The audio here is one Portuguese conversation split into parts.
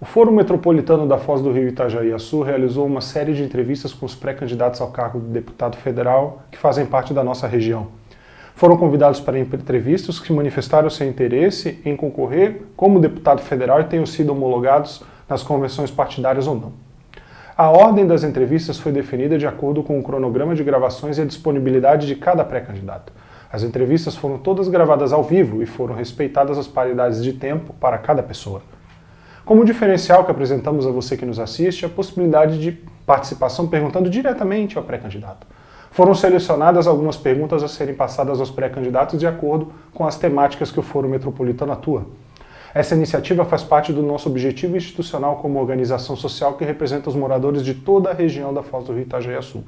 O Foro Metropolitano da Foz do Rio Itajaí-Açu realizou uma série de entrevistas com os pré-candidatos ao cargo de deputado federal que fazem parte da nossa região. Foram convidados para entrevistas que manifestaram seu interesse em concorrer como deputado federal e tenham sido homologados nas convenções partidárias ou não. A ordem das entrevistas foi definida de acordo com o cronograma de gravações e a disponibilidade de cada pré-candidato. As entrevistas foram todas gravadas ao vivo e foram respeitadas as paridades de tempo para cada pessoa. Como diferencial que apresentamos a você que nos assiste, a possibilidade de participação perguntando diretamente ao pré-candidato. Foram selecionadas algumas perguntas a serem passadas aos pré-candidatos de acordo com as temáticas que o Foro Metropolitano atua. Essa iniciativa faz parte do nosso objetivo institucional como organização social que representa os moradores de toda a região da Foz do Rio Itajaí-Açu.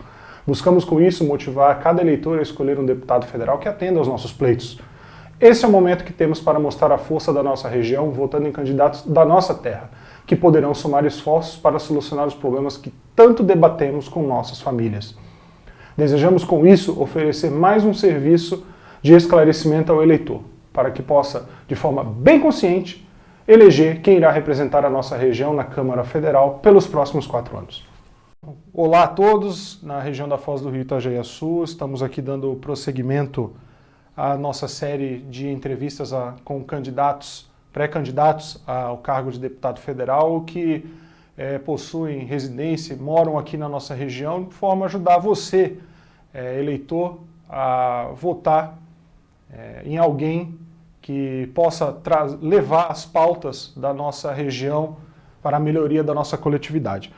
Buscamos com isso motivar cada eleitor a escolher um deputado federal que atenda aos nossos pleitos. Esse é o momento que temos para mostrar a força da nossa região votando em candidatos da nossa terra, que poderão somar esforços para solucionar os problemas que tanto debatemos com nossas famílias. Desejamos com isso oferecer mais um serviço de esclarecimento ao eleitor, para que possa, de forma bem consciente, eleger quem irá representar a nossa região na Câmara Federal pelos próximos 4 anos. Olá a todos, na região da Foz do Rio Itajaí-Açu, estamos aqui dando prosseguimento à nossa série de entrevistas com candidatos, pré-candidatos ao cargo de deputado federal que possuem residência, moram aqui na nossa região, de forma a ajudar você, eleitor, a votar em alguém que possa levar as pautas da nossa região para a melhoria da nossa coletividade.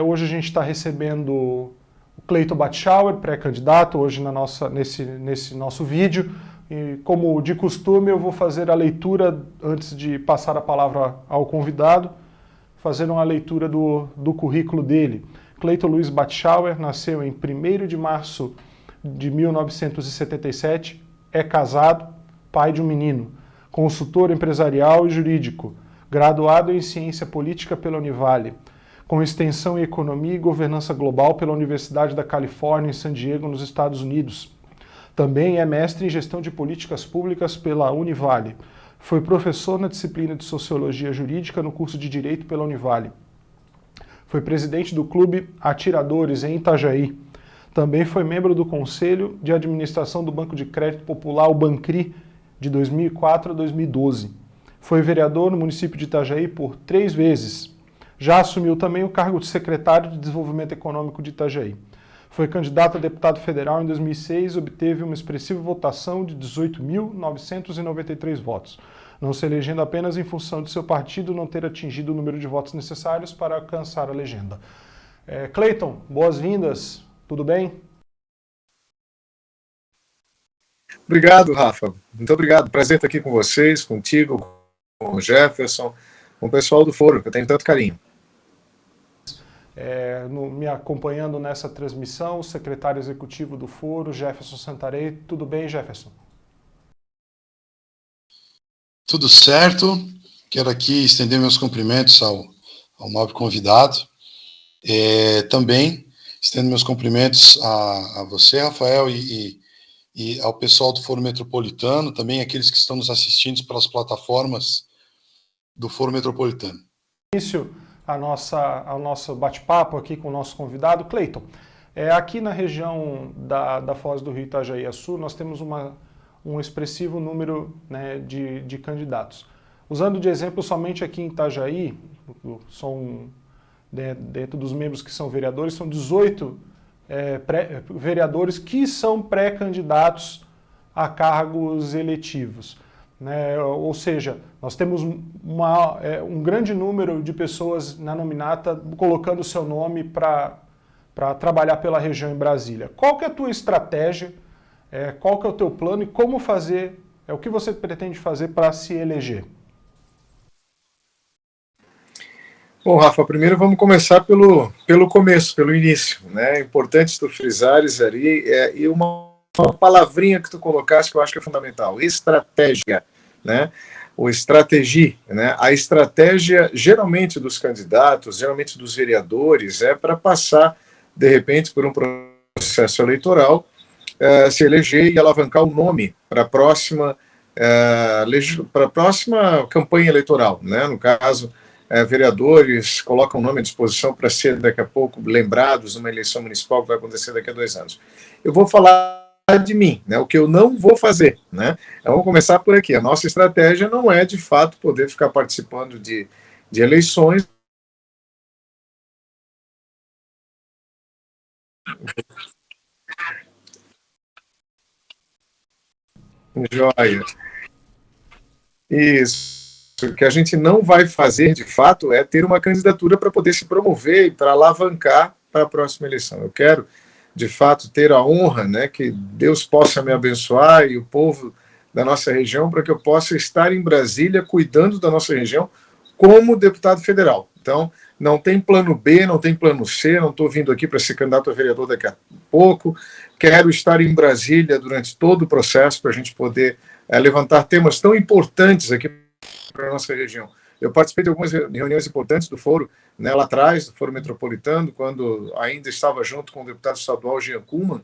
Hoje a gente está recebendo o Cleiton Batschauer, pré-candidato, hoje nesse nosso vídeo. E, como de costume, eu vou fazer a leitura, antes de passar a palavra ao convidado, fazer uma leitura do currículo dele. Cleiton Luiz Batschauer nasceu em 1º de março de 1977, é casado, pai de um menino, consultor empresarial e jurídico, graduado em Ciência Política pela Univale, com extensão em Economia e Governança Global pela Universidade da Califórnia em San Diego, nos Estados Unidos. Também é mestre em Gestão de Políticas Públicas pela Univale. Foi professor na disciplina de Sociologia Jurídica no curso de Direito pela Univale. Foi presidente do Clube Atiradores em Itajaí. Também foi membro do Conselho de Administração do Banco de Crédito Popular, o Bancri, de 2004 a 2012. Foi vereador no município de Itajaí por 3 vezes. Já assumiu também o cargo de secretário de Desenvolvimento Econômico de Itajaí. Foi candidato a deputado federal em 2006 e obteve uma expressiva votação de 18.993 votos, não se elegendo apenas em função de seu partido não ter atingido o número de votos necessários para alcançar a legenda. Cleiton, boas-vindas, tudo bem? Obrigado, Rafa. Muito obrigado. Prazer estar aqui com vocês, contigo, com o Jefferson, com o pessoal do Foro, que eu tenho tanto carinho. Me acompanhando nessa transmissão, o secretário executivo do Foro, Jefferson Santarém. Tudo bem, Jefferson? Tudo certo. Quero aqui estender meus cumprimentos ao nobre convidado. Também estendo meus cumprimentos a você, Rafael, e ao pessoal do Foro Metropolitano, também aqueles que estão nos assistindo pelas plataformas do Foro Metropolitano. Início ao nosso bate-papo aqui com o nosso convidado, Cleiton. Aqui na região da Foz do Rio Itajaí-Açu, nós temos um expressivo número, né, de candidatos. Usando de exemplo somente aqui em Itajaí, dentro dos membros que são vereadores, são 18 vereadores que são pré-candidatos a cargos eletivos. Ou seja, nós temos um grande número de pessoas na nominata colocando o seu nome para trabalhar pela região em Brasília. Qual que é a tua estratégia, qual que é o teu plano e como fazer, o que você pretende fazer para se eleger? Bom, Rafa, primeiro vamos começar pelo começo, pelo início, né? É importante tu frisares ali, e uma palavrinha que tu colocaste que eu acho que é fundamental, estratégia, né? O estratégia, né? A estratégia, geralmente dos candidatos, geralmente dos vereadores, é para passar, de repente, por um processo eleitoral, se eleger e alavancar o nome para a próxima para a próxima campanha eleitoral, né? No caso, vereadores colocam o nome à disposição para ser daqui a pouco lembrados numa eleição municipal que vai acontecer daqui a 2 anos. Eu vou falar de mim, né? O que eu não vou fazer, né? Então, vamos começar por aqui. A nossa estratégia não é, de fato, poder ficar participando de eleições. Joia. Isso. O que a gente não vai fazer, de fato, é ter uma candidatura para poder se promover e para alavancar para a próxima eleição. Eu quero, de fato, ter a honra, né, que Deus possa me abençoar e o povo da nossa região, para que eu possa estar em Brasília cuidando da nossa região como deputado federal. Então, não tem plano B, não tem plano C, não estou vindo aqui para ser candidato a vereador daqui a pouco. Quero estar em Brasília durante todo o processo para a gente poder levantar temas tão importantes aqui para a nossa região. Eu participei de algumas reuniões importantes do foro, né, lá atrás, do Foro Metropolitano, quando ainda estava junto com o deputado estadual Jean Kuhlmann,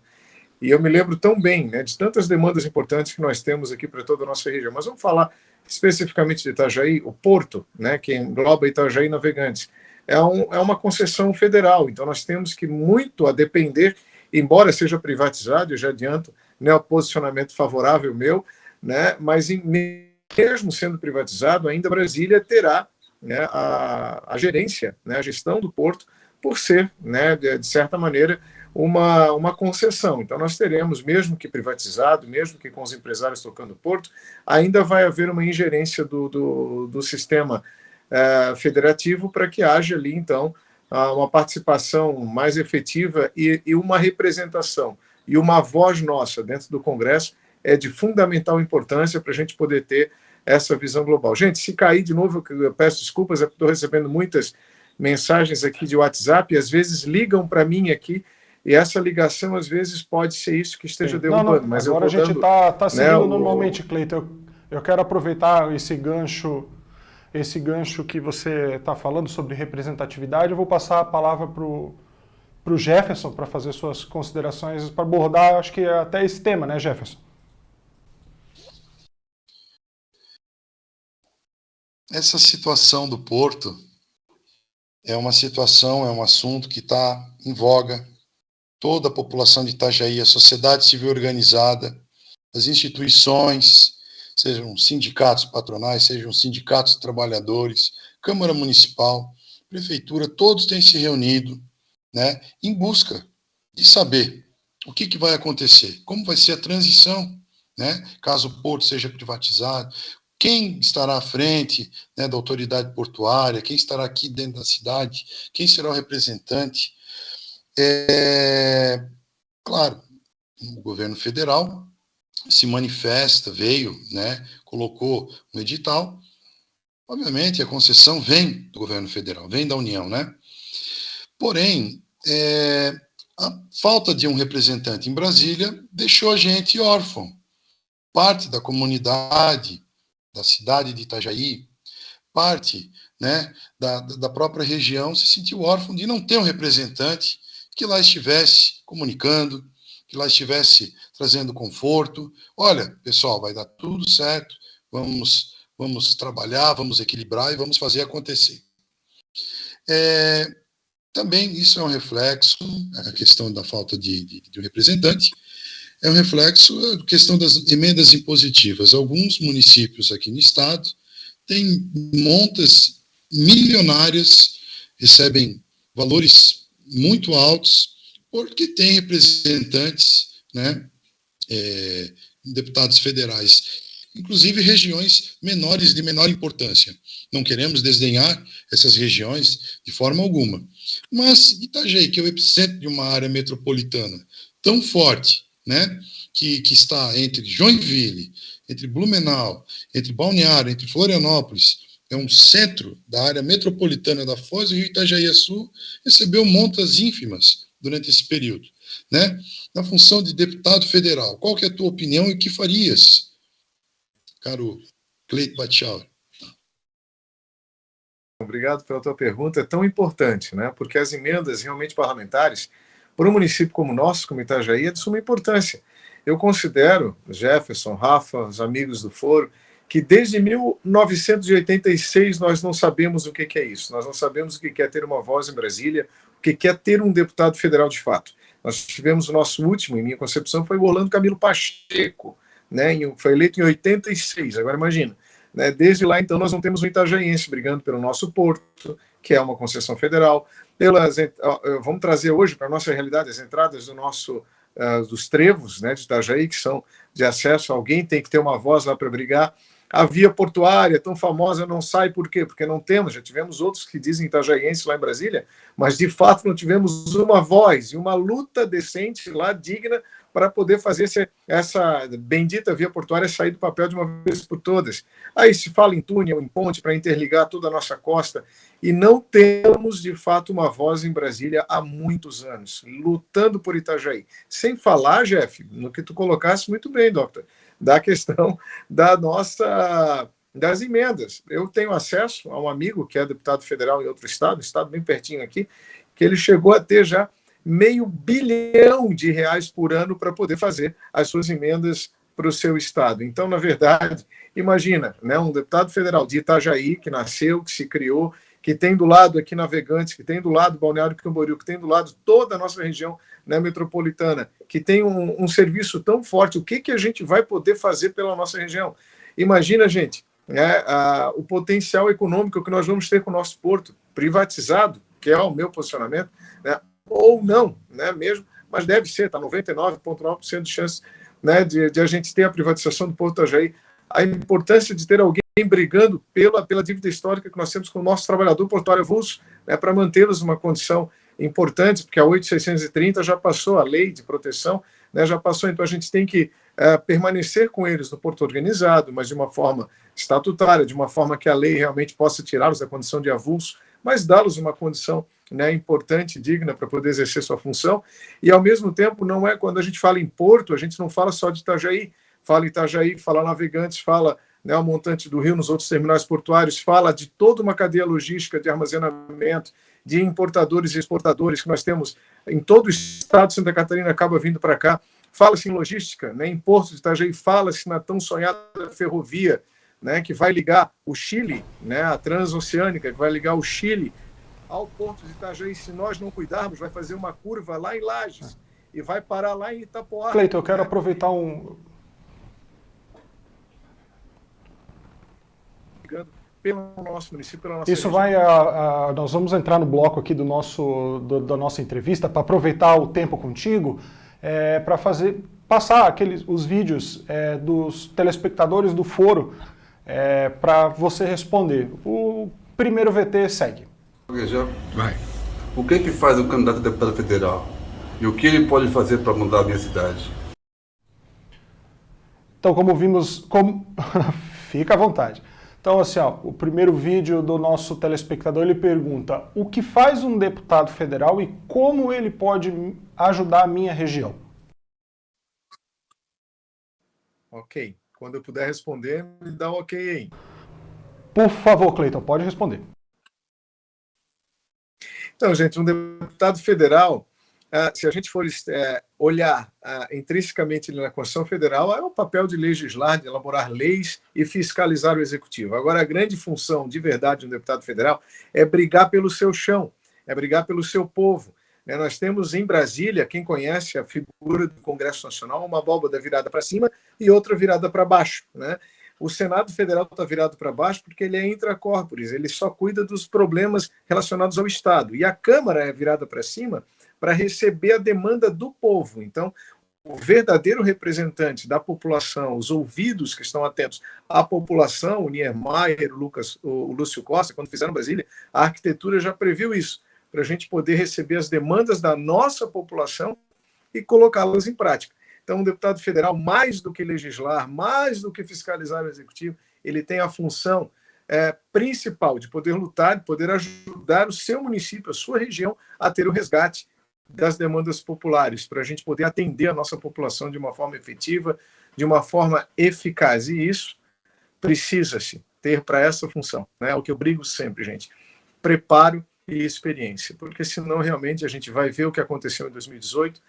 e eu me lembro tão bem, né, de tantas demandas importantes que nós temos aqui para toda a nossa região. Mas vamos falar especificamente de Itajaí, o porto, né, que engloba Itajaí e Navegantes. É uma concessão federal, então nós temos que muito a depender, embora seja privatizado, eu já adianto, não é o posicionamento favorável meu, né, mas mesmo sendo privatizado, ainda Brasília terá, né, a gerência, né, a gestão do porto, por ser, né, de certa maneira, uma concessão. Então, nós teremos, mesmo que privatizado, mesmo que com os empresários tocando o porto, ainda vai haver uma ingerência do sistema federativo para que haja ali, então, uma participação mais efetiva e uma representação e uma voz nossa dentro do Congresso é de fundamental importância para a gente poder ter essa visão global. Gente, se cair de novo, eu peço desculpas, estou recebendo muitas mensagens aqui de WhatsApp, e às vezes ligam para mim aqui, e essa ligação, às vezes, pode ser isso que esteja derrubando. Mas agora eu vou a gente dando, está seguindo né, normalmente, Cleiton. Eu quero aproveitar esse gancho que você está falando sobre representatividade. Eu vou passar a palavra para o Jefferson para fazer suas considerações, para abordar, acho que até esse tema, né, Jefferson? Essa situação do porto é uma situação, é um assunto que está em voga. Toda a população de Itajaí, a sociedade civil organizada, as instituições, sejam sindicatos patronais, sejam sindicatos trabalhadores, Câmara Municipal, Prefeitura, todos têm se reunido, né, em busca de saber o que vai acontecer, como vai ser a transição, né, caso o porto seja privatizado, quem estará à frente, né, da autoridade portuária, quem estará aqui dentro da cidade, quem será o representante. Claro, o governo federal se manifesta, veio, né, colocou um edital. Obviamente, a concessão vem do governo federal, vem da União, né? Porém, a falta de um representante em Brasília deixou a gente órfão. Parte da comunidade da cidade de Itajaí, parte, né, da própria região se sentiu órfão de não ter um representante que lá estivesse comunicando, que lá estivesse trazendo conforto. Olha, pessoal, vai dar tudo certo, vamos trabalhar, vamos equilibrar e vamos fazer acontecer. Também isso é um reflexo, a questão da falta de um representante, é um reflexo da questão das emendas impositivas. Alguns municípios aqui no estado têm montas milionárias, recebem valores muito altos, porque tem representantes, né, deputados federais, inclusive regiões menores, de menor importância. Não queremos desdenhar essas regiões de forma alguma. Mas Itajaí, que é o epicentro de uma área metropolitana tão forte, né, que está entre Joinville, entre Blumenau, entre Balneário, entre Florianópolis, é um centro da área metropolitana da Foz do Rio, Itajaí-Açu, recebeu montas ínfimas durante esse período, né? Na função de deputado federal, qual que é a tua opinião e o que farias, caro Cleiton Batchauer? Obrigado pela tua pergunta, é tão importante, né? Porque as emendas realmente parlamentares, para um município como o nosso, como Itajaí, é de suma importância. Eu considero, Jefferson, Rafa, os amigos do Foro, que desde 1986 nós não sabemos o que é isso. Nós não sabemos o que é ter uma voz em Brasília, o que é ter um deputado federal de fato. Nós tivemos o nosso último, em minha concepção, foi o Orlando Camilo Pacheco, né? Foi eleito em 86, agora imagina. Né? Desde lá, então, nós não temos um itajaiense brigando pelo nosso porto, que é uma concessão federal. Vamos trazer hoje para a nossa realidade as entradas dos trevos, né, de Itajaí, que são de acesso. Alguém tem que ter uma voz lá para brigar. A via portuária, tão famosa, não sai por quê? Porque não temos, já tivemos outros que dizem itajaiense lá em Brasília, mas de fato não tivemos uma voz e uma luta decente lá, digna, para poder fazer essa bendita via portuária sair do papel de uma vez por todas. Aí se fala em túnel, em ponte, para interligar toda a nossa costa, e não temos, de fato, uma voz em Brasília há muitos anos, lutando por Itajaí. Sem falar, Jeff, no que tu colocasse muito bem, doutor, da questão das emendas. Eu tenho acesso a um amigo que é deputado federal em outro estado, um estado bem pertinho aqui, que ele chegou a ter já R$500 bilhão por ano para poder fazer as suas emendas para o seu estado. Então, na verdade, imagina, né, um deputado federal de Itajaí, que nasceu, que se criou, que tem do lado aqui Navegantes, que tem do lado Balneário Camboriú, que tem do lado toda a nossa região, né, metropolitana, que tem um serviço tão forte. O que a gente vai poder fazer pela nossa região? Imagina, gente, né, o potencial econômico que nós vamos ter com o nosso porto privatizado, que é o meu posicionamento, né, ou não, né, mesmo, mas deve ser, está 99,9% de chance, né, de a gente ter a privatização do Porto Itajaí. A importância de ter alguém brigando pela dívida histórica que nós temos com o nosso trabalhador portuário avulso, né, para mantê-los numa condição importante, porque a 8.630 já passou, a lei de proteção, né, já passou, então a gente tem que permanecer com eles no porto organizado, mas de uma forma estatutária, de uma forma que a lei realmente possa tirá-los da condição de avulso, mas dá-los uma condição, né, importante, digna, para poder exercer sua função. E, ao mesmo tempo, não é quando a gente fala em porto, a gente não fala só de Itajaí, fala Itajaí, fala Navegantes, fala, né, o montante do Rio nos outros terminais portuários, fala de toda uma cadeia logística de armazenamento, de importadores e exportadores que nós temos em todo o estado de Santa Catarina, acaba vindo para cá. Fala-se em logística, né, em Porto de Itajaí, fala-se na tão sonhada ferrovia, né, que vai ligar o Chile, né, a transoceânica, que vai ligar o Chile ao Porto de Itajaí. Se nós não cuidarmos, vai fazer uma curva lá em Lages e vai parar lá em Itapoá. Cleiton, eu quero aproveitar um... Pelo nosso município, pela nossa Isso região. nós vamos entrar no bloco aqui da nossa entrevista, para aproveitar o tempo contigo, para passar os vídeos dos telespectadores do foro, para você responder. O primeiro VT segue. Vai. O que faz um candidato a deputado federal? E o que ele pode fazer para mudar a minha cidade? Então, como vimos... Fica à vontade. Então, assim, ó, o primeiro vídeo do nosso telespectador, ele pergunta: o que faz um deputado federal e como ele pode ajudar a minha região? Ok. Quando eu puder responder, me dá um ok aí. Por favor, Cleiton, pode responder. Então, gente, um deputado federal, se a gente for olhar intrinsecamente na Constituição Federal, é o papel de legislar, de elaborar leis e fiscalizar o Executivo. Agora, a grande função, de verdade, de um deputado federal é brigar pelo seu chão, é brigar pelo seu povo. Nós temos em Brasília, quem conhece a figura do Congresso Nacional, uma abóbada virada para cima e outra virada para baixo, né? O Senado Federal está virado para baixo porque ele é intracorporis, ele só cuida dos problemas relacionados ao Estado. E a Câmara é virada para cima para receber a demanda do povo. Então, o verdadeiro representante da população, os ouvidos que estão atentos à população, o Niemeyer, o Lúcio Costa, quando fizeram Brasília, a arquitetura já previu isso, para a gente poder receber as demandas da nossa população e colocá-las em prática. Então, um deputado federal, mais do que legislar, mais do que fiscalizar o executivo, ele tem a função principal de poder lutar, de poder ajudar o seu município, a sua região, a ter o resgate das demandas populares, para a gente poder atender a nossa população de uma forma efetiva, de uma forma eficaz. E isso precisa-se ter para essa função. É o que eu brigo sempre, gente. Preparo e experiência, porque senão realmente a gente vai ver o que aconteceu em 2018,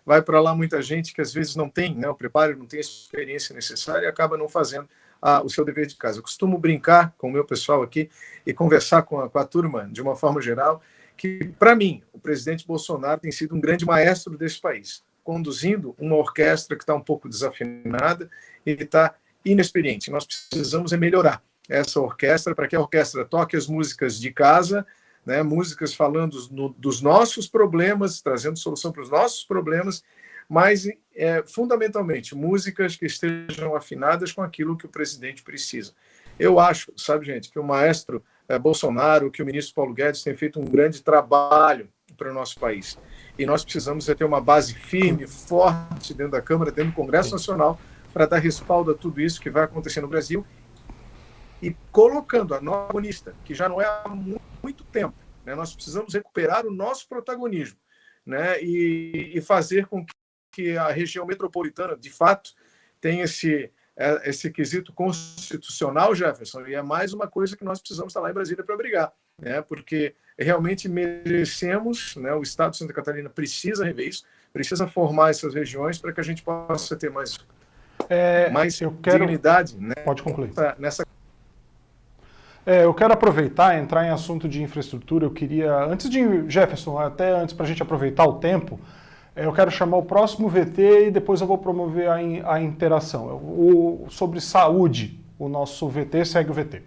vai para lá muita gente que às vezes não tem, né, o preparo, não tem a experiência necessária e acaba não fazendo o seu dever de casa. Eu costumo brincar com o meu pessoal aqui e conversar com a turma de uma forma geral, que, para mim, o presidente Bolsonaro tem sido um grande maestro desse país, conduzindo uma orquestra que está um pouco desafinada e está inexperiente. Nós precisamos melhorar essa orquestra para que a orquestra toque as músicas de casa, né, músicas falando dos nossos problemas, trazendo solução para os nossos problemas, mas, fundamentalmente, músicas que estejam afinadas com aquilo que o presidente precisa. Eu acho, sabe, gente, que o maestro Bolsonaro, que o ministro Paulo Guedes tem feito um grande trabalho para o nosso país. E nós precisamos ter uma base firme, forte dentro da Câmara, dentro do Congresso Nacional, para dar respaldo a tudo isso que vai acontecer no Brasil e colocando a nova protagonista, que já não é há muito tempo. Né? Nós precisamos recuperar o nosso protagonismo, né? E fazer com que a região metropolitana, de fato, tenha esse quesito constitucional, Jefferson, e é mais uma coisa que nós precisamos estar lá em Brasília para brigar, né? Porque realmente merecemos, né? O Estado de Santa Catarina precisa rever isso, precisa formar essas regiões para que a gente possa ter mais dignidade, né? Pode concluir. Nessa eu quero aproveitar, entrar em assunto de infraestrutura. Eu queria, antes de Jefferson, até antes para a gente aproveitar o tempo, eu quero chamar o próximo VT e depois eu vou promover a interação. Sobre saúde, o nosso VT segue o VT.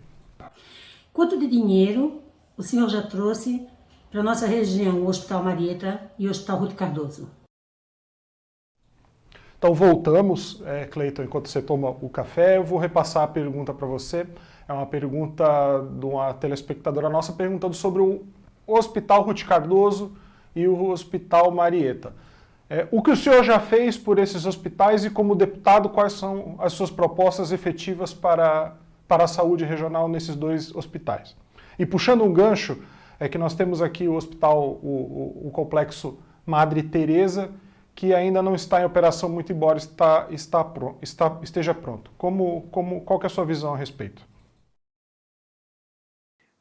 Quanto de dinheiro o senhor já trouxe para a nossa região, o Hospital Marieta e o Hospital Ruth Cardoso? Então voltamos, Cleiton, enquanto você toma o café, eu vou repassar a pergunta para você. É uma pergunta de uma telespectadora nossa perguntando sobre o Hospital Ruth Cardoso e o Hospital Marieta. O que o senhor já fez por esses hospitais e, como deputado, quais são as suas propostas efetivas para a saúde regional nesses dois hospitais? E puxando um gancho, é que nós temos aqui o hospital, o complexo Madre Teresa, que ainda não está em operação, muito embora esteja pronto. Qual que é a sua visão a respeito?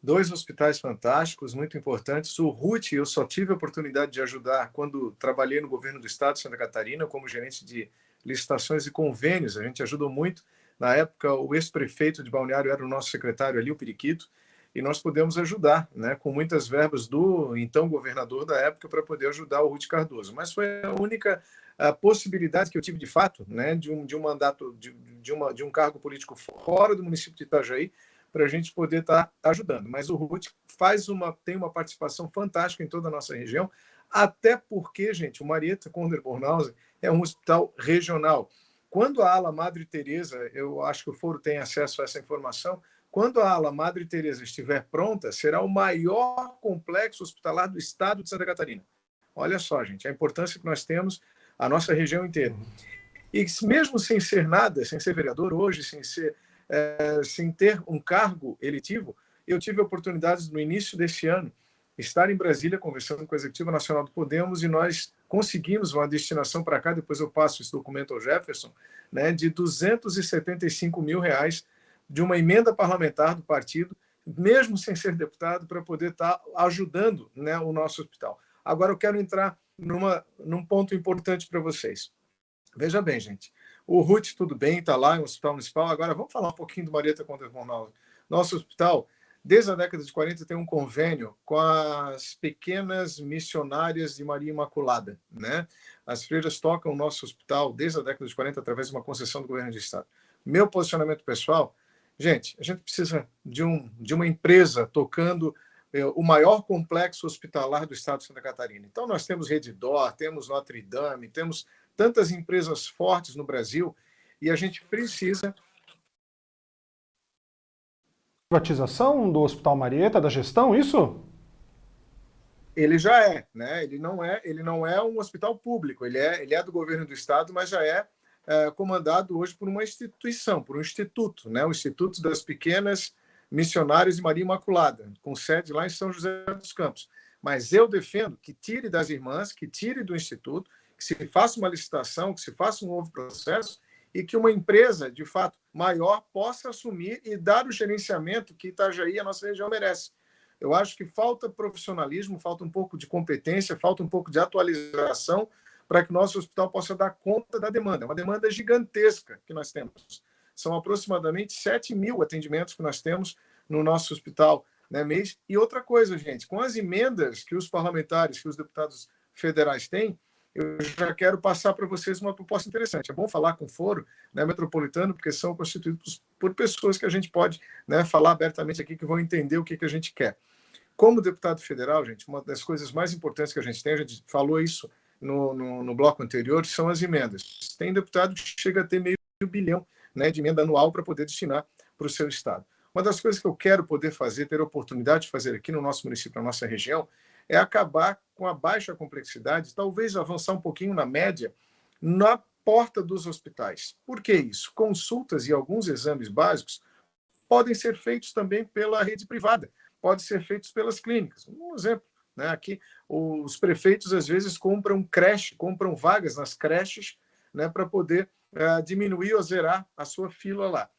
Dois hospitais fantásticos, muito importantes. O RUT, eu só tive a oportunidade de ajudar quando trabalhei no governo do estado de Santa Catarina, como gerente de licitações e convênios. A gente ajudou muito. Na época, o ex-prefeito de Balneário era o nosso secretário ali, o Periquito, e nós pudemos ajudar, né, com muitas verbas do então governador da época para poder ajudar o Ruth Cardoso. Mas foi a única possibilidade que eu tive, de fato, né, de um mandato, de um cargo político fora do município de Itajaí, para a gente poder estar ajudando. Mas o RUT tem uma participação fantástica em toda a nossa região, até porque, gente, o Marieta Conder Bornhausen é um hospital regional. Quando a ala Madre Teresa, eu acho que o Foro tem acesso a essa informação, quando a ala Madre Teresa estiver pronta, será o maior complexo hospitalar do estado de Santa Catarina. Olha só, gente, a importância que nós temos, a nossa região inteira. E mesmo sem ser nada, sem ser vereador hoje, sem ter um cargo eletivo, eu tive oportunidades no início desse ano estar em Brasília conversando com a Executiva Nacional do Podemos e nós conseguimos uma destinação para cá, depois eu passo esse documento ao Jefferson, né, de R$275 mil de uma emenda parlamentar do partido, mesmo sem ser deputado, para poder estar ajudando, né, o nosso hospital. Agora eu quero entrar num ponto importante para vocês. Veja bem, gente, o RUT tudo bem, está lá, é um hospital municipal. Agora vamos falar um pouquinho do Marieta Conder Bornhausen. Nosso hospital, desde a década de 40, tem um convênio com as pequenas missionárias de Maria Imaculada, né? As freiras tocam o nosso hospital desde a década de 40 através de uma concessão do governo do estado. Meu posicionamento pessoal, gente, a gente precisa de uma empresa tocando o maior complexo hospitalar do estado de Santa Catarina. Então nós temos Redditor, temos Notre Dame, temos tantas empresas fortes no Brasil e a gente precisa... Privatização do Hospital Marieta, da gestão, isso? Ele já é, né? Ele não é um hospital público, ele é do governo do estado, mas já é comandado hoje por uma instituição, por um instituto, né? O Instituto das Pequenas Missionárias de Maria Imaculada, com sede lá em São José dos Campos. Mas eu defendo que tire das irmãs, que tire do instituto, que se faça uma licitação, que se faça um novo processo e que uma empresa, de fato, maior possa assumir e dar o gerenciamento que Itajaí, a nossa região, merece. Eu acho que falta profissionalismo, falta um pouco de competência, falta um pouco de atualização para que o nosso hospital possa dar conta da demanda. É uma demanda gigantesca que nós temos. São aproximadamente 7.000 atendimentos que nós temos no nosso hospital, né, mês. E outra coisa, gente, com as emendas que os parlamentares, que os deputados federais têm, eu já quero passar para vocês uma proposta interessante. É bom falar com o Foro, né, Metropolitano, porque são constituídos por pessoas que a gente pode, né, falar abertamente aqui, que vão entender o que a gente quer. Como deputado federal, gente, uma das coisas mais importantes que a gente tem, a gente falou isso no bloco anterior, são as emendas. Tem deputado que chega a ter meio bilhão, né, de emenda anual para poder destinar para o seu estado. Uma das coisas que eu quero poder fazer, ter a oportunidade de fazer aqui no nosso município, na nossa região, é acabar com a baixa complexidade, talvez avançar um pouquinho na média, na porta dos hospitais. Por que isso? Consultas e alguns exames básicos podem ser feitos também pela rede privada, podem ser feitos pelas clínicas. Um exemplo, né? Aqui, os prefeitos, às vezes, compram vagas nas creches, né, para poder diminuir ou zerar a sua fila lá.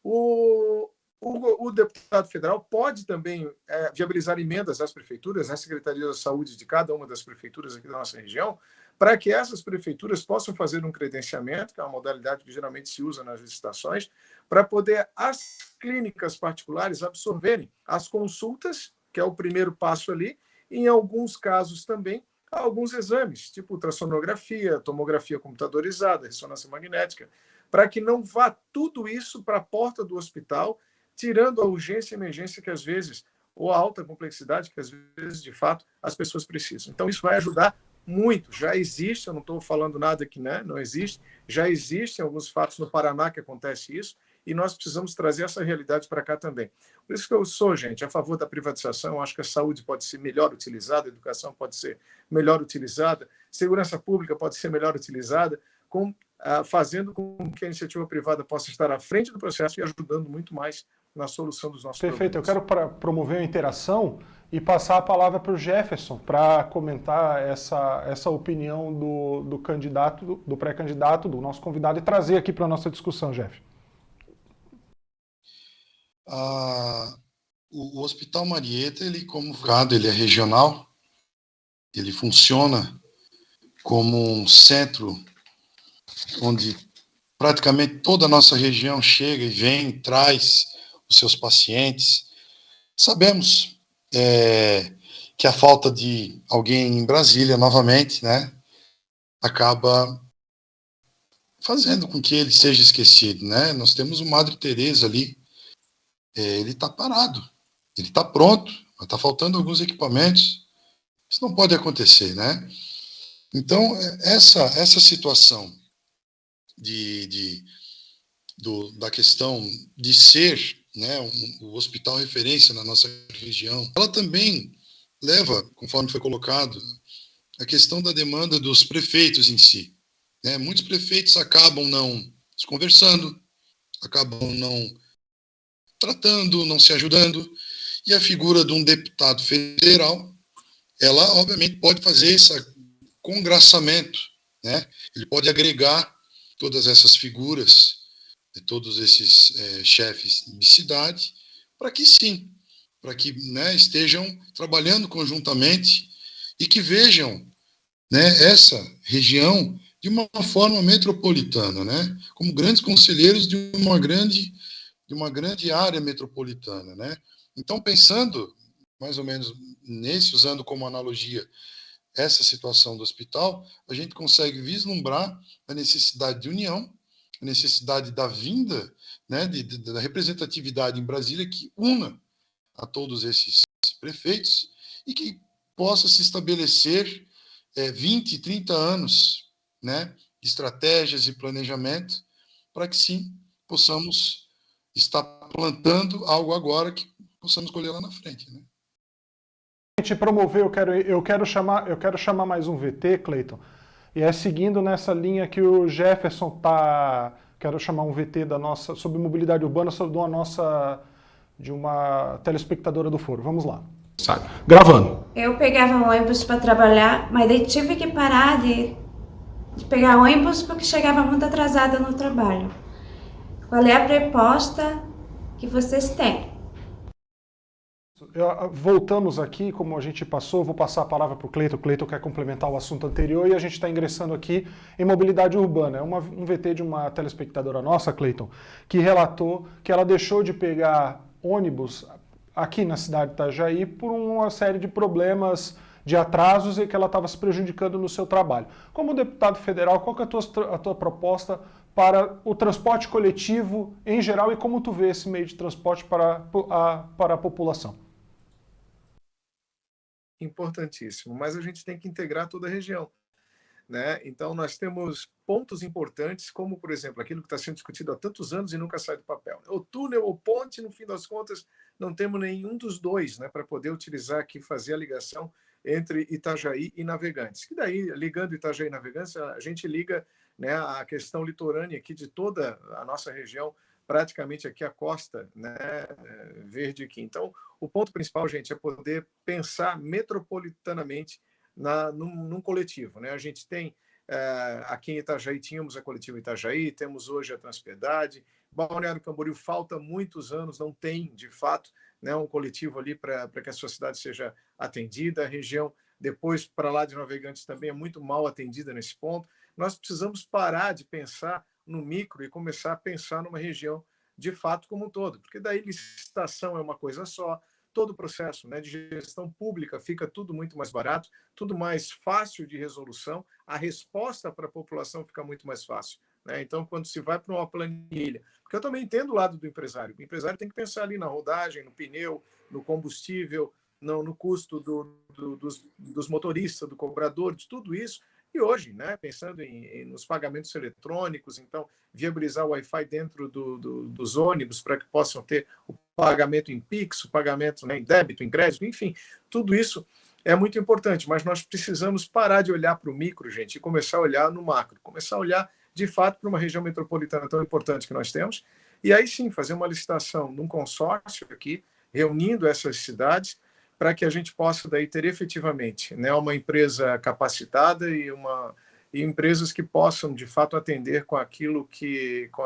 O deputado federal pode também viabilizar emendas às prefeituras, na Secretaria da Saúde de cada uma das prefeituras aqui da nossa região, para que essas prefeituras possam fazer um credenciamento, que é uma modalidade que geralmente se usa nas licitações, para poder as clínicas particulares absorverem as consultas, que é o primeiro passo ali, e em alguns casos também alguns exames, tipo ultrassonografia, tomografia computadorizada, ressonância magnética, para que não vá tudo isso para a porta do hospital, tirando a urgência e emergência que às vezes, ou a alta complexidade que às vezes, de fato, as pessoas precisam. Então, isso vai ajudar muito. Já existe, eu não estou falando nada que, né, não existe, já existem alguns fatos no Paraná que acontece isso, e nós precisamos trazer essa realidade para cá também. Por isso que eu sou, gente, a favor da privatização. Eu acho que a saúde pode ser melhor utilizada, a educação pode ser melhor utilizada, segurança pública pode ser melhor utilizada, fazendo com que a iniciativa privada possa estar à frente do processo e ajudando muito mais na solução dos nossos problemas. Perfeito. Eu quero promover a interação e passar a palavra para o Jefferson para comentar essa opinião do candidato, do pré-candidato, do nosso convidado, e trazer aqui para a nossa discussão, Jeff. O Hospital Marieta, ele é regional, ele funciona como um centro onde praticamente toda a nossa região chega e vem, traz os seus pacientes. Sabemos que a falta de alguém em Brasília, novamente, né, acaba fazendo com que ele seja esquecido, né? Nós temos o Madre Teresa ali, ele está parado, ele está pronto, mas está faltando alguns equipamentos. Isso não pode acontecer, né? Então, essa situação da questão de ser, né, o hospital referência na nossa região, ela também leva, conforme foi colocado, a questão da demanda dos prefeitos em si, né? Muitos prefeitos acabam não se conversando, acabam não tratando, não se ajudando, e a figura de um deputado federal, ela obviamente pode fazer esse congraçamento, né? Ele pode agregar todas essas figuras, de todos esses chefes de cidade, para que sim, para que, né, estejam trabalhando conjuntamente e que vejam, né, essa região de uma forma metropolitana, né, como grandes conselheiros de uma grande área metropolitana, né. Então, pensando mais ou menos usando como analogia essa situação do hospital, a gente consegue vislumbrar a necessidade de união, a necessidade da vinda, né, da representatividade em Brasília que una a todos esses prefeitos e que possa se estabelecer 20, 30 anos, né, de estratégias e planejamento para que sim possamos estar plantando algo agora que possamos colher lá na frente, né? A gente promover, eu quero chamar mais um VT, Cleiton, e é seguindo nessa linha que o Jefferson tá. Quero chamar um VT sobre mobilidade urbana, de uma telespectadora do Foro. Vamos lá. Gravando. Eu pegava ônibus para trabalhar, mas daí tive que parar de pegar ônibus porque chegava muito atrasada no trabalho. Qual é a proposta que vocês têm? Voltamos aqui, como a gente passou, vou passar a palavra para o Cleiton. O Cleiton quer complementar o assunto anterior e a gente está ingressando aqui em mobilidade urbana. É um VT de uma telespectadora nossa, Cleiton, que relatou que ela deixou de pegar ônibus aqui na cidade de Itajaí por uma série de problemas de atrasos e que ela estava se prejudicando no seu trabalho. Como deputado federal, qual que é a tua proposta para o transporte coletivo em geral e como tu vê esse meio de transporte para a população? Importantíssimo, mas a gente tem que integrar toda a região, né? Então nós temos pontos importantes, como por exemplo aquilo que está sendo discutido há tantos anos e nunca sai do papel. O túnel ou ponte, no fim das contas, não temos nenhum dos dois, né, para poder utilizar aqui, fazer a ligação entre Itajaí e Navegantes. Que daí, ligando Itajaí e Navegantes, a gente liga, né, a questão litorânea aqui de toda a nossa região, praticamente aqui a costa, né, verde aqui. Então, o ponto principal, gente, é poder pensar metropolitanamente num coletivo, né? A gente tem, aqui em Itajaí, tínhamos a coletiva Itajaí, temos hoje a Transpiedade, Balneário Camboriú falta muitos anos, não tem, de fato, né, um coletivo ali para que a sociedade seja atendida, a região depois para lá de Navegantes também é muito mal atendida nesse ponto. Nós precisamos parar de pensar no micro e começar a pensar numa região de fato como um todo, porque daí licitação é uma coisa só, todo o processo, né, de gestão pública fica tudo muito mais barato, tudo mais fácil de resolução, a resposta para a população fica muito mais fácil, né? Então, quando se vai para uma planilha, porque eu também entendo o lado do empresário, o empresário tem que pensar ali na rodagem, no pneu, no combustível, no custo dos motoristas, do cobrador, de tudo isso. E hoje, né, pensando nos pagamentos eletrônicos, então, viabilizar o Wi-Fi dentro dos ônibus para que possam ter o pagamento em Pix, o pagamento, né, em débito, em crédito, enfim, tudo isso é muito importante, mas nós precisamos parar de olhar para o micro, gente, e começar a olhar no macro, começar a olhar, de fato, para uma região metropolitana tão importante que nós temos, e aí sim, fazer uma licitação num consórcio aqui, reunindo essas cidades, para que a gente possa daí ter efetivamente, né, uma empresa capacitada e empresas que possam de fato atender com aquilo que com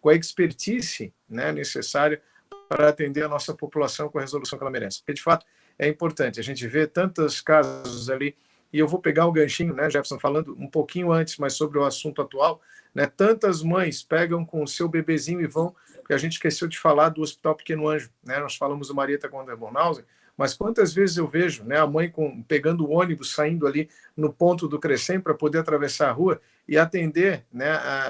a expertise, né, necessária para atender a nossa população com a resolução que ela merece. Porque de fato é importante, a gente vê tantos casos ali, e eu vou pegar o ganchinho, né, Jefferson, falando um pouquinho antes, mas sobre o assunto atual, né, tantas mães pegam com o seu bebezinho e vão, porque a gente esqueceu de falar do Hospital Pequeno Anjo, né, nós falamos do Marieta Conde-Bornhausen, mas quantas vezes eu vejo, né, a mãe pegando o ônibus, saindo ali no ponto do Crecem para poder atravessar a rua e atender, né,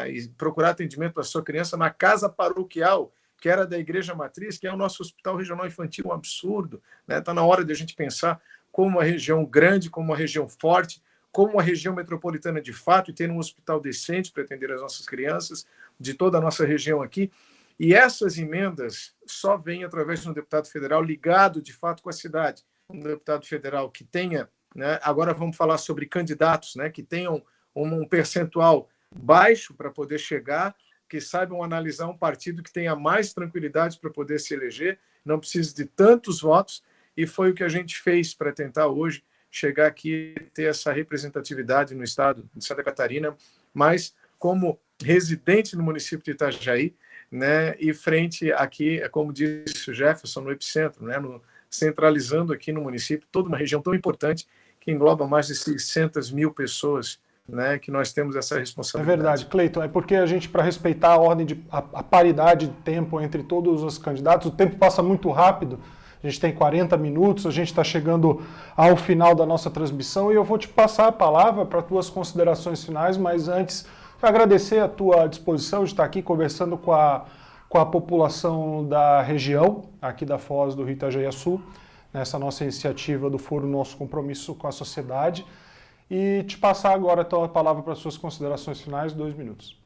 e procurar atendimento para a sua criança na casa paroquial, que era da Igreja Matriz, que é o nosso Hospital Regional Infantil, um absurdo. Está, né? Na hora de a gente pensar como uma região grande, como uma região forte, como uma região metropolitana de fato, e ter um hospital decente para atender as nossas crianças, de toda a nossa região aqui. E essas emendas só vêm através de um deputado federal ligado, de fato, com a cidade. Um deputado federal que tenha, né, agora vamos falar sobre candidatos, né, que tenham um percentual baixo para poder chegar, que saibam analisar um partido que tenha mais tranquilidade para poder se eleger, não precise de tantos votos, e foi o que a gente fez para tentar hoje chegar aqui e ter essa representatividade no estado de Santa Catarina, mas como residente no município de Itajaí, né, e frente aqui, como disse o Jefferson, no epicentro, né, centralizando aqui no município toda uma região tão importante que engloba mais de 600 mil pessoas, né, que nós temos essa responsabilidade. É verdade, Cleiton, é porque a gente, para respeitar a ordem, a paridade de tempo entre todos os candidatos, o tempo passa muito rápido, a gente tem 40 minutos, a gente está chegando ao final da nossa transmissão e eu vou te passar a palavra para tuas considerações finais, mas antes agradecer a tua disposição de estar aqui conversando com a população da região, aqui da Foz do Rio Itajaí-Açu, nessa nossa iniciativa do Foro Nosso Compromisso com a Sociedade, e te passar agora a tua palavra para as suas considerações finais, 2 minutos.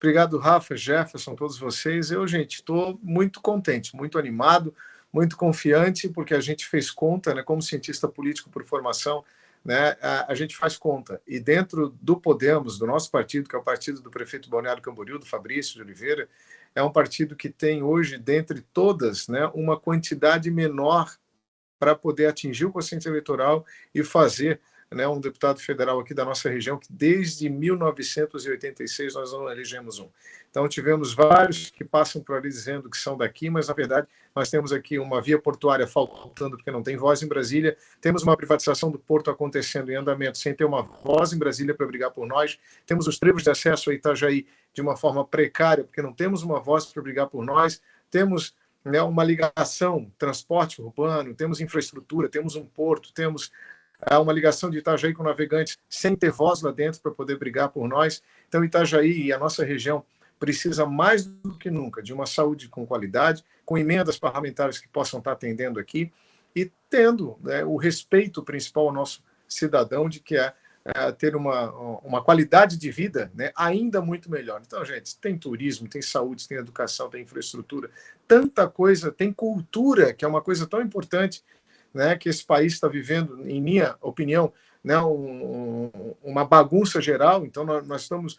Obrigado, Rafa, Jefferson, todos vocês. Eu, gente, estou muito contente, muito animado, muito confiante, porque a gente fez conta, né, como cientista político por formação, né, a gente faz conta. E dentro do Podemos, do nosso partido, que é o partido do prefeito Balneário Camboriú, do Fabrício de Oliveira, é um partido que tem hoje, dentre todas, né, uma quantidade menor para poder atingir o quociente eleitoral e fazer né, um deputado federal aqui da nossa região, que desde 1986 nós não elegemos um. Então, tivemos vários que passam por ali dizendo que são daqui, mas, na verdade, nós temos aqui uma via portuária faltando porque não tem voz em Brasília, temos uma privatização do porto acontecendo em andamento sem ter uma voz em Brasília para brigar por nós, temos os tribos de acesso a Itajaí de uma forma precária, porque não temos uma voz para brigar por nós, temos, né, uma ligação, transporte urbano, temos infraestrutura, temos um porto, temos uma ligação de Itajaí com navegantes sem ter voz lá dentro para poder brigar por nós. Então, Itajaí e a nossa região precisa mais do que nunca de uma saúde com qualidade, com emendas parlamentares que possam estar atendendo aqui e tendo, né, o respeito principal ao nosso cidadão de que é ter uma qualidade de vida, né, ainda muito melhor. Então, gente, tem turismo, tem saúde, tem educação, tem infraestrutura, tanta coisa, tem cultura, que é uma coisa tão importante, né, que esse país está vivendo, em minha opinião, né, uma bagunça geral. Então, nós estamos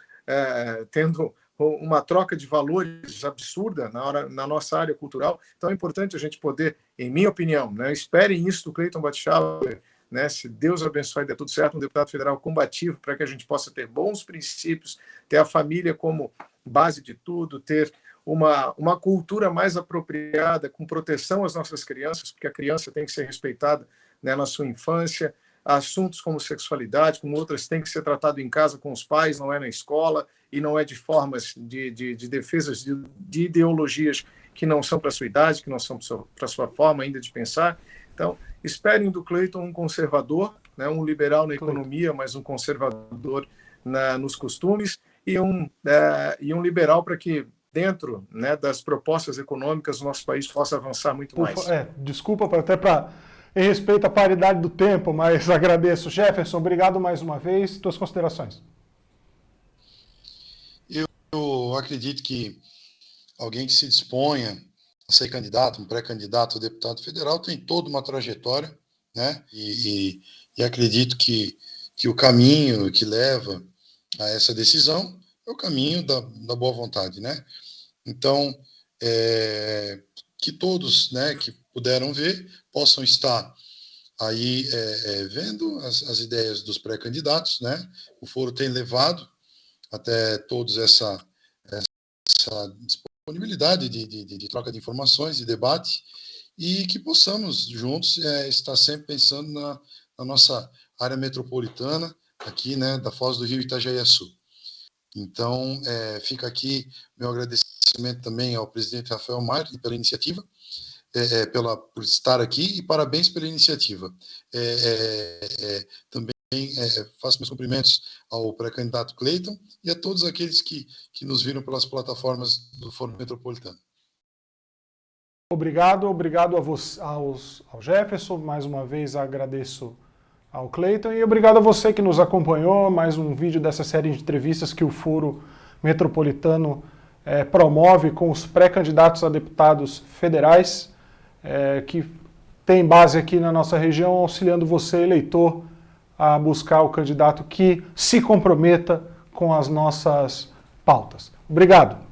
tendo uma troca de valores absurda na nossa área cultural. Então, é importante a gente poder, em minha opinião, né, esperem isso do Cleiton Batchalder, né, se Deus abençoar e der tudo certo, um deputado federal combativo para que a gente possa ter bons princípios, ter a família como base de tudo, ter uma cultura mais apropriada, com proteção às nossas crianças, porque a criança tem que ser respeitada, né, na sua infância. Assuntos como sexualidade, como outras, têm que ser tratado em casa com os pais, não é na escola, e não é de formas de defesas de ideologias que não são para a sua idade, que não são para a sua forma ainda de pensar. Então, esperem do Cleiton um conservador, né, um liberal na economia, mas um conservador nos costumes, e um liberal para que, dentro, né, das propostas econômicas, o nosso país possa avançar muito mais. Desculpa, em respeito à paridade do tempo, mas agradeço. Jefferson, obrigado mais uma vez. Tuas considerações. Eu acredito que alguém que se disponha a ser candidato, um pré-candidato a deputado federal, tem toda uma trajetória, né? E acredito que o caminho que leva a essa decisão é o caminho da boa vontade, né? Então, que todos, né, que puderam ver, possam estar aí vendo as ideias dos pré-candidatos, né? O foro tem levado até todos essa disponibilidade de troca de informações, de debate, e que possamos juntos estar sempre pensando na nossa área metropolitana, aqui, né, da Foz do Rio, Itajaí-Açu. Então, fica aqui meu agradecimento também ao presidente Rafael Maia pela iniciativa, por estar aqui, e parabéns pela iniciativa. Também faço meus cumprimentos ao pré-candidato Cleiton e a todos aqueles que nos viram pelas plataformas do Fórum Metropolitano. Obrigado ao Jefferson, mais uma vez agradeço ao Cleiton, e obrigado a você que nos acompanhou, mais um vídeo dessa série de entrevistas que o Foro Metropolitano promove com os pré-candidatos a deputados federais, que tem base aqui na nossa região, auxiliando você, eleitor, a buscar o candidato que se comprometa com as nossas pautas. Obrigado.